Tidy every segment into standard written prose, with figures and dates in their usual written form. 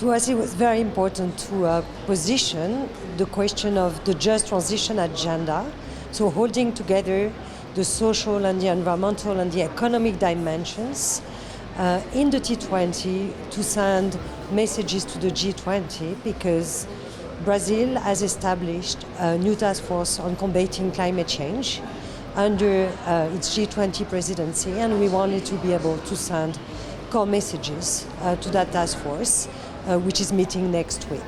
To us, it was very important to position the question of the just transition agenda, so holding together the social and the environmental and the economic dimensions in the T20 to send messages to the G20, because Brazil has established a new task force on combating climate change under its G20 presidency, and we wanted to be able to send core messages to that task force, which is meeting next week.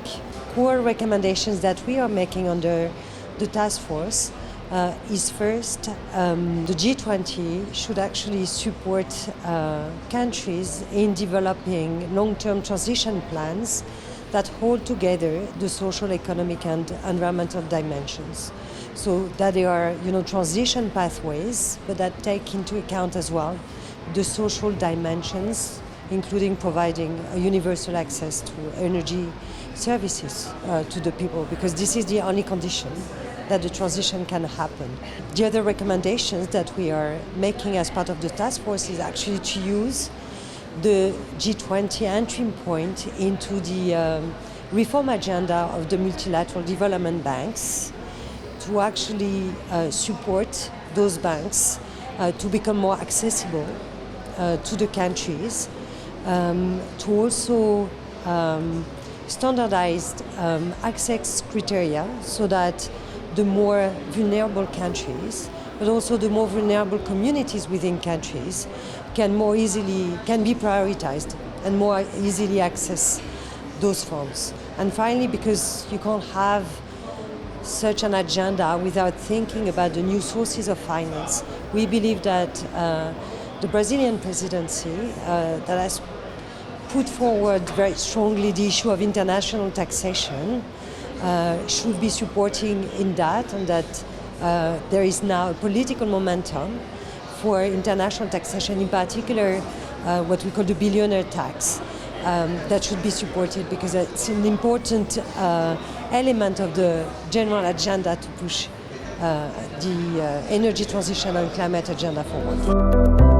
Core recommendations that we are making under the task force is first, the G20 should actually support countries in developing long-term transition plans that hold together the social, economic and environmental dimensions. So that they are, transition pathways, but that take into account as well the social dimensions, including providing a universal access to energy services to the people, because this is the only condition that the transition can happen. The other recommendations that we are making as part of the task force is actually to use the G20 entry point into the reform agenda of the multilateral development banks to actually support those banks to become more accessible to the countries, to also standardized access criteria so that the more vulnerable countries, but also the more vulnerable communities within countries can be prioritized and more easily access those funds. And finally, because you can't have such an agenda without thinking about the new sources of finance, we believe that the Brazilian presidency that has put forward very strongly the issue of international taxation should be supporting in that, and that there is now a political momentum for international taxation, in particular what we call the billionaire tax, that should be supported because it's an important element of the general agenda to push the energy transition and climate agenda forward.